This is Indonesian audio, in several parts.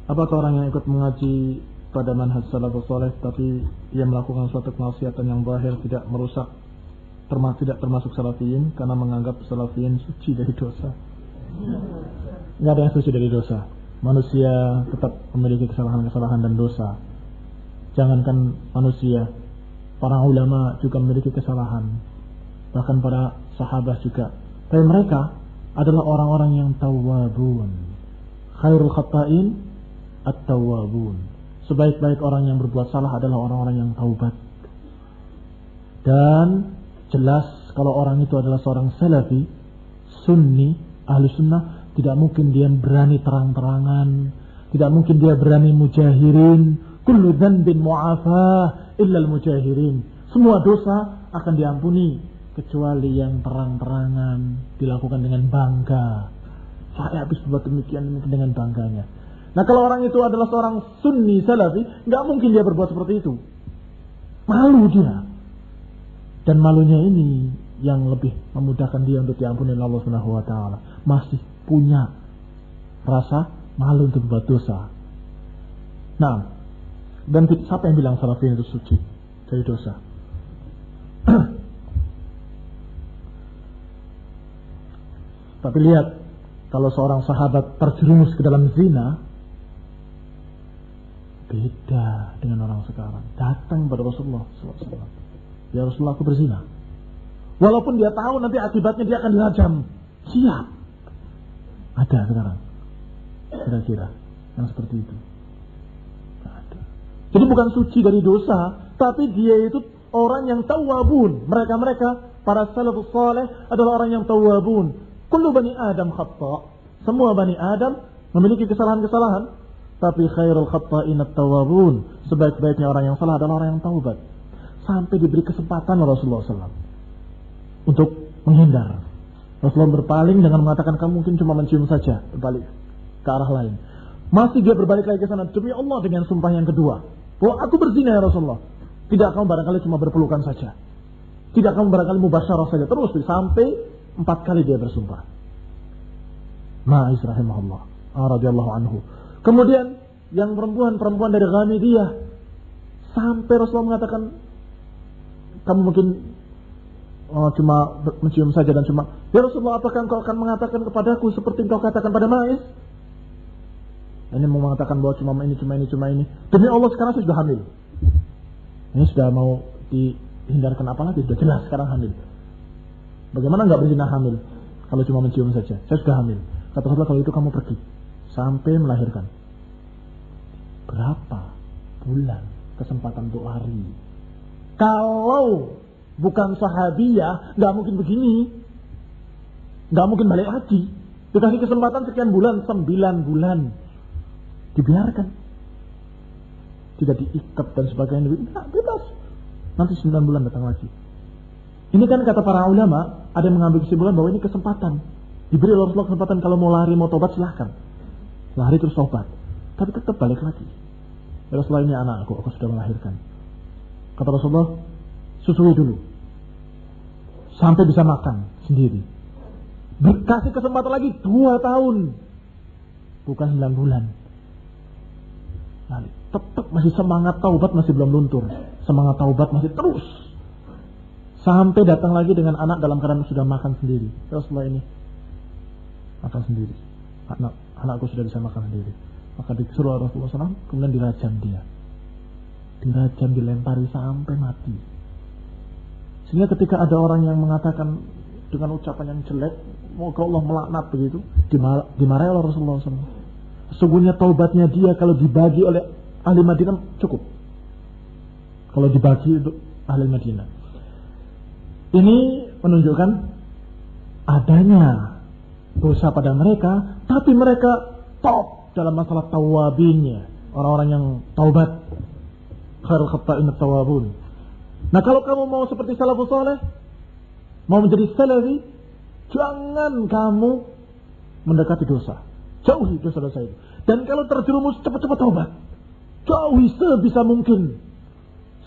Apakah orang yang ikut mengaji pada manhaj salafus saleh tapi ia melakukan suatu kemaksiatan yang zahir tidak merusak, tidak termasuk salafiyin karena menganggap salafiyin suci dari dosa? Tidak ada yang suci dari dosa. Manusia tetap memiliki kesalahan-kesalahan dan dosa. Jangankan manusia, para ulama juga memiliki kesalahan. Bahkan para sahabat juga. Tapi mereka adalah orang-orang yang tawwabun. Khairul khata'in at-tawwabun. Sebaik-baik orang yang berbuat salah adalah orang-orang yang taubat. Dan jelas kalau orang itu adalah seorang salafi, sunni, ahli sunnah, tidak mungkin dia berani terang-terangan, tidak mungkin dia berani mujahirin. Kullu dhanbin mu'afah illa al-mujahirin. Semua dosa akan diampuni kecuali yang terang-terangan dilakukan dengan bangga. Saya habis buat demikian dengan bangganya. Nah, kalau orang itu adalah seorang sunni salafi, nggak mungkin dia berbuat seperti itu. Malu dia. Dan malunya ini yang lebih memudahkan dia untuk diampuni oleh Allah Subhanahu wa taala. Masih punya rasa malu untuk berbuat dosa. Nah, dan siapa yang bilang salafiyin itu suci dari dosa? Tapi lihat, kalau seorang sahabat terjerumus ke dalam zina, beda dengan orang sekarang. Datang kepada Rasulullah SAW. Ya Rasulullah, aku berzina. Walaupun dia tahu nanti akibatnya dia akan dirajam. Siap. Ada sekarang. Kira-kira yang seperti itu. Ada. Jadi bukan suci dari dosa, tapi dia itu orang yang tawwabun. Mereka para salafus saleh adalah orang yang tawwabun. Kullu bani Adam khata'. Semua bani Adam memiliki kesalahan-kesalahan, tapi khairul khata'in at-tawwabun. Sebaik-baiknya orang yang salah adalah orang yang taubat. Sampai diberi kesempatan oleh Rasulullah SAW untuk menghindar. Rasulullah berpaling dengan mengatakan, kamu mungkin cuma mencium saja, berbalik ke arah lain. Masih dia berbalik lagi ke sana. Demi Allah, dengan sumpah yang kedua, bahwa aku berzina ya Rasulullah. Tidak, kamu barangkali cuma berpelukan saja. Tidak, kamu barangkali mubasyarah saja. Terus sampai 4 kali dia bersumpah. Ma'is rahimahullah radhiyallahu anhu. Kemudian yang perempuan dari Ghamidiyah, sampai Rasulullah mengatakan, kamu mungkin cuma mencium saja dan cuma, ya Rasulullah, apakah engkau akan mengatakan kepadaku seperti engkau katakan pada Ma'is? Ini mau mengatakan bahwa cuma ini. Demi Allah, sekarang saya sudah hamil. Ini sudah mau dihindarkan apa lagi? Sudah jelas sekarang hamil. Bagaimana enggak berzina hamil kalau cuma mencium saja? Saya sudah hamil. Kata Rasulullah, kalau itu kamu pergi sampai melahirkan. Berapa bulan kesempatan untuk lari? Kalau bukan sahabiyah, nggak mungkin begini. Nggak mungkin balik lagi. Dikasih kesempatan sekian bulan, 9 bulan. Dibiarkan. Tidak diikat dan sebagainya. Nah, bebas. Nanti 9 bulan datang lagi. Ini kan kata para ulama, ada yang mengambil kesimpulan bahwa ini kesempatan. Diberi oleh Rasulullah kesempatan, kalau mau lari, mau tobat, silahkan. Lari terus tobat. Tapi tetap balik lagi. Ya Rasulullah, ini anakku, aku sudah melahirkan. Kata Rasulullah, susui dulu. Sampai bisa makan sendiri. Kasih kesempatan lagi 2 tahun. Bukan 9 bulan. Nah, tetap masih semangat taubat, masih belum luntur. Semangat taubat masih terus. Sampai datang lagi dengan anak dalam keadaan sudah makan sendiri. Rasulullah, ini makan sendiri. Anakku sudah bisa makan sendiri. Maka disuruh Rasulullah SAW, kemudian dirajam dia. Dirajam, dilempari sampai mati. Sehingga ketika ada orang yang mengatakan dengan ucapan yang jelek, moga Allah melaknat begitu, dimarahi oleh Rasulullah SAW. Sesungguhnya taubatnya dia kalau dibagi oleh ahli Madinah cukup. Kalau dibagi untuk ahli Madinah. Ini menunjukkan adanya dosa pada mereka, tapi mereka top dalam masalah tawabinnya. Orang-orang yang taubat. Khairul khata'in at-tawabun. Nah, kalau kamu mau seperti salafus saleh, mau menjadi salafi, jangan kamu mendekati dosa. Jauhi dosa-dosa itu. Dan kalau terjerumus, cepat-cepat taubat. Jauhi sebisa mungkin.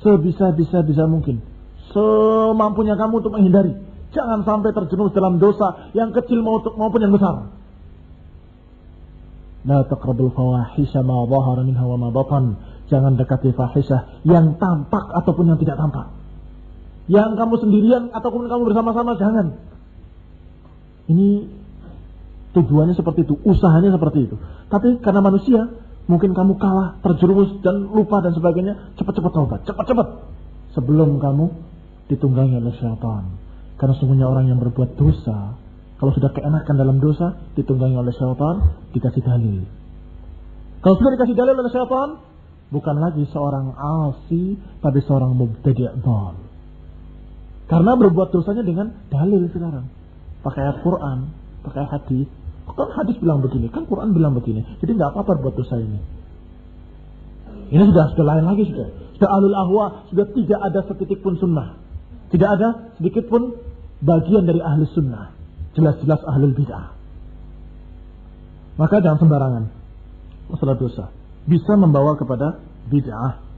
Sebisa mungkin. Semampunya kamu untuk menghindari. Jangan sampai terjerumus dalam dosa yang kecil maupun yang besar. La taqrabul fawahisha ma dhahara minha wa ma batan. Jangan dekati fahisyah yang tampak ataupun yang tidak tampak. Yang kamu sendirian ataupun kamu bersama-sama, jangan. Ini tujuannya seperti itu, usahanya seperti itu. Tapi karena manusia, mungkin kamu kalah, terjerumus dan lupa dan sebagainya, cepat-cepat taubat, cepat-cepat sebelum kamu ditunggangi oleh syaitan. Karena sesungguhnya orang yang berbuat dosa, kalau sudah keenakan dalam dosa, ditunggangi oleh syaitan, dikasih dalil. Kalau sudah dikasih dalil oleh syaitan, bukan lagi seorang asi, tapi seorang mubtadi' dhal. Karena berbuat dosanya dengan dalil sekarang. Pakai ayat Quran, pakai hadis. Kan hadis bilang begini, kan Quran bilang begini. Jadi nggak apa-apa berbuat dosa ini. Ini sudah lain lagi sudah. Sudah ahlul ahwa, sudah tidak ada setitik pun sunnah. Tidak ada sedikit pun bagian dari ahli sunnah. Jelas-jelas ahlul bid'ah. Maka jangan sembarangan masalah dosa. Bisa membawa kepada bid'ah.